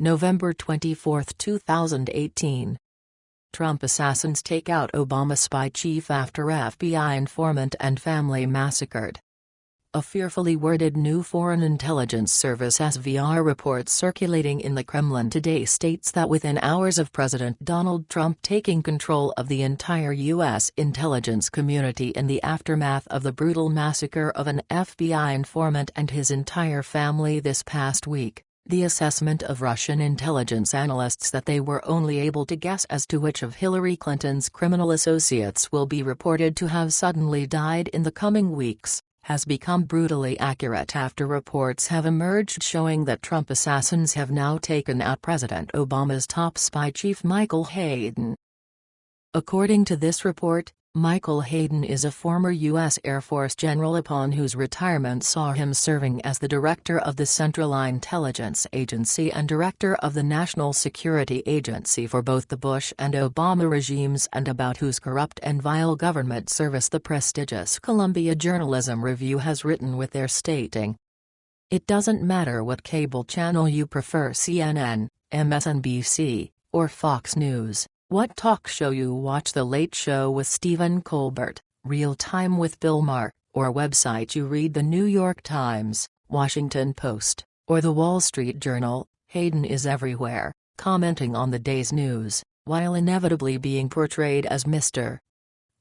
November 24, 2018. Trump assassins take out Obama spy chief after FBI informant and family massacred. A fearfully worded new Foreign Intelligence Service (SVR) report circulating in the Kremlin today states that within hours of President Donald Trump taking control of the entire U.S. intelligence community in the aftermath of the brutal massacre of an FBI informant and his entire family this past week, the assessment of Russian intelligence analysts that they were only able to guess as to which of Hillary Clinton's criminal associates will be reported to have suddenly died in the coming weeks, has become brutally accurate after reports have emerged showing that Trump assassins have now taken out President Obama's top spy chief Michael Hayden. According to this report, Michael Hayden is a former U.S. Air Force general upon whose retirement saw him serving as the director of the Central Intelligence Agency and director of the National Security Agency for both the Bush and Obama regimes, and about whose corrupt and vile government service the prestigious Columbia Journalism Review has written with their stating, "It doesn't matter what cable channel you prefer, CNN, MSNBC, or Fox News. What talk show you watch, The Late Show with Stephen Colbert, Real Time with Bill Maher, or website you read, The New York Times, Washington Post, or The Wall Street Journal, Hayden is everywhere, commenting on the day's news, while inevitably being portrayed as Mr.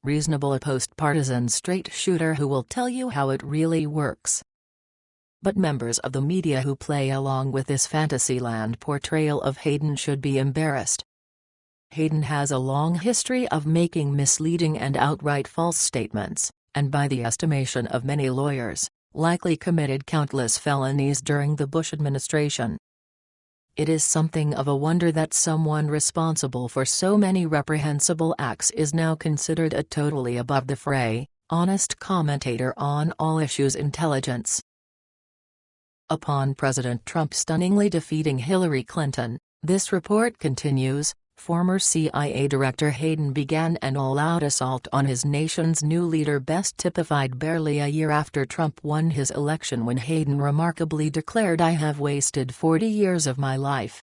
Reasonable, a post-partisan straight shooter who will tell you how it really works." But members of the media who play along with this Fantasyland portrayal of Hayden should be embarrassed. Hayden has a long history of making misleading and outright false statements, and by the estimation of many lawyers, likely committed countless felonies during the Bush administration. It is something of a wonder that someone responsible for so many reprehensible acts is now considered a totally above the fray, honest commentator on all issues intelligence. Upon President Trump stunningly defeating Hillary Clinton, this report continues, former CIA Director Hayden began an all-out assault on his nation's new leader, best typified barely a year after Trump won his election, when Hayden remarkably declared, "I have wasted 40 years of my life."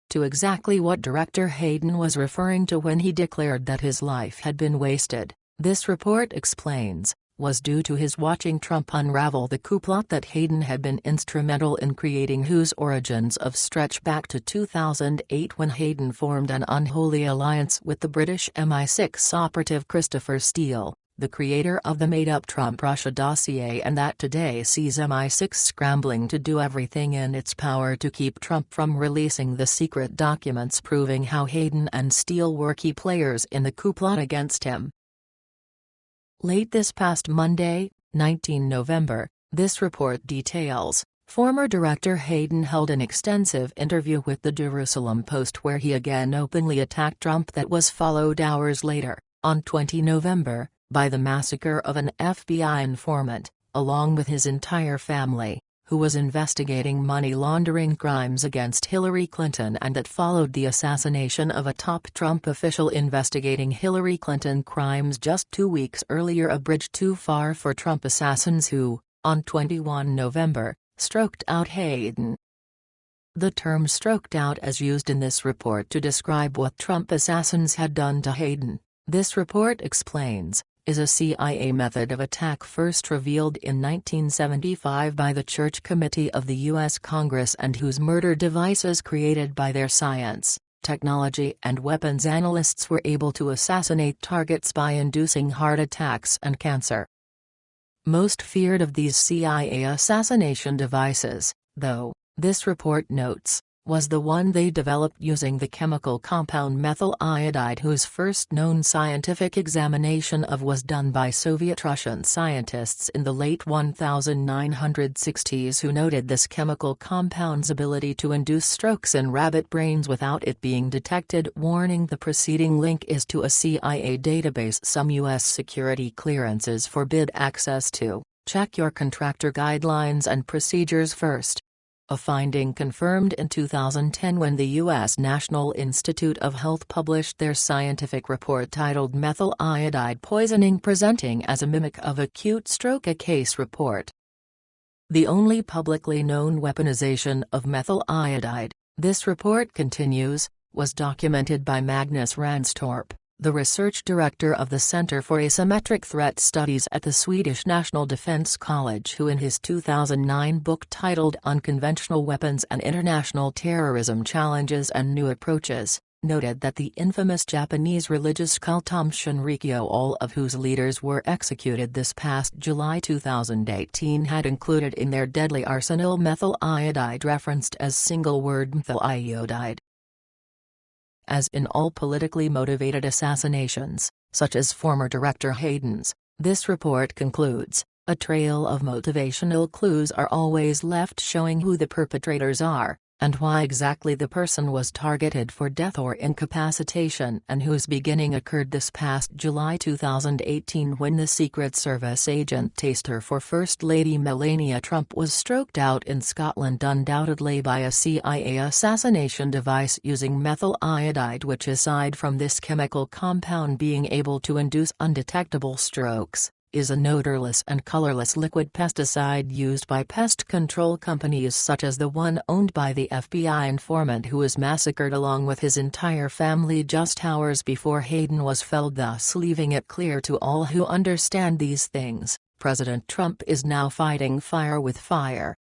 To exactly what Director Hayden was referring to when he declared that his life had been wasted, this report explains, was due to his watching Trump unravel the coup plot that Hayden had been instrumental in creating, whose origins stretch back to 2008 when Hayden formed an unholy alliance with the British MI6 operative Christopher Steele, the creator of the made-up Trump-Russia dossier, and that today sees MI6 scrambling to do everything in its power to keep Trump from releasing the secret documents proving how Hayden and Steele were key players in the coup plot against him. Late this past Monday, 19 November, this report details, former Director Hayden held an extensive interview with the Jerusalem Post where he again openly attacked Trump, that was followed hours later, on 20 November, by the massacre of an FBI informant, along with his entire family, who was investigating money laundering crimes against Hillary Clinton, and that followed the assassination of a top Trump official investigating Hillary Clinton crimes just 2 weeks earlier, a bridge too far for Trump assassins who, on 21 November, stroked out Hayden. The term "stroked out" as used in this report to describe what Trump assassins had done to Hayden, this report explains, is a CIA method of attack first revealed in 1975 by the Church Committee of the U.S. Congress, and whose murder devices created by their science, technology and weapons analysts were able to assassinate targets by inducing heart attacks and cancer. Most feared of these CIA assassination devices, though, this report notes, was the one they developed using the chemical compound methyl iodide, whose first known scientific examination of was done by Soviet-Russian scientists in the late 1960s, who noted this chemical compound's ability to induce strokes in rabbit brains without it being detected, warning the preceding link is to a CIA database some U.S. security clearances forbid access to. Check your contractor guidelines and procedures first. A finding confirmed in 2010 when the U.S. National Institute of Health published their scientific report titled "Methyl Iodide Poisoning Presenting as a Mimic of Acute Stroke," a case report. The only publicly known weaponization of methyl iodide, This report continues, was documented by Magnus Ranstorp, the research director of the Center for Asymmetric Threat Studies at the Swedish National Defense College, who in his 2009 book titled Unconventional Weapons and International Terrorism Challenges and New Approaches, noted that the infamous Japanese religious cult Shinrikyo, all of whose leaders were executed this past July 2018, had included in their deadly arsenal methyl iodide, referenced as single word methyl iodide. As in all politically motivated assassinations, such as former director Hayden's, this report concludes, a trail of motivational clues are always left showing who the perpetrators are, and why exactly the person was targeted for death or incapacitation, and whose beginning occurred this past July 2018 when the Secret Service agent taster for First Lady Melania Trump was stroked out in Scotland, undoubtedly by a CIA assassination device using methyl iodide, which, aside from this chemical compound being able to induce undetectable strokes, is an odorless and colorless liquid pesticide used by pest control companies such as the one owned by the FBI informant who was massacred along with his entire family just hours before Hayden was felled, thus leaving it clear to all who understand these things, President Trump is now fighting fire with fire.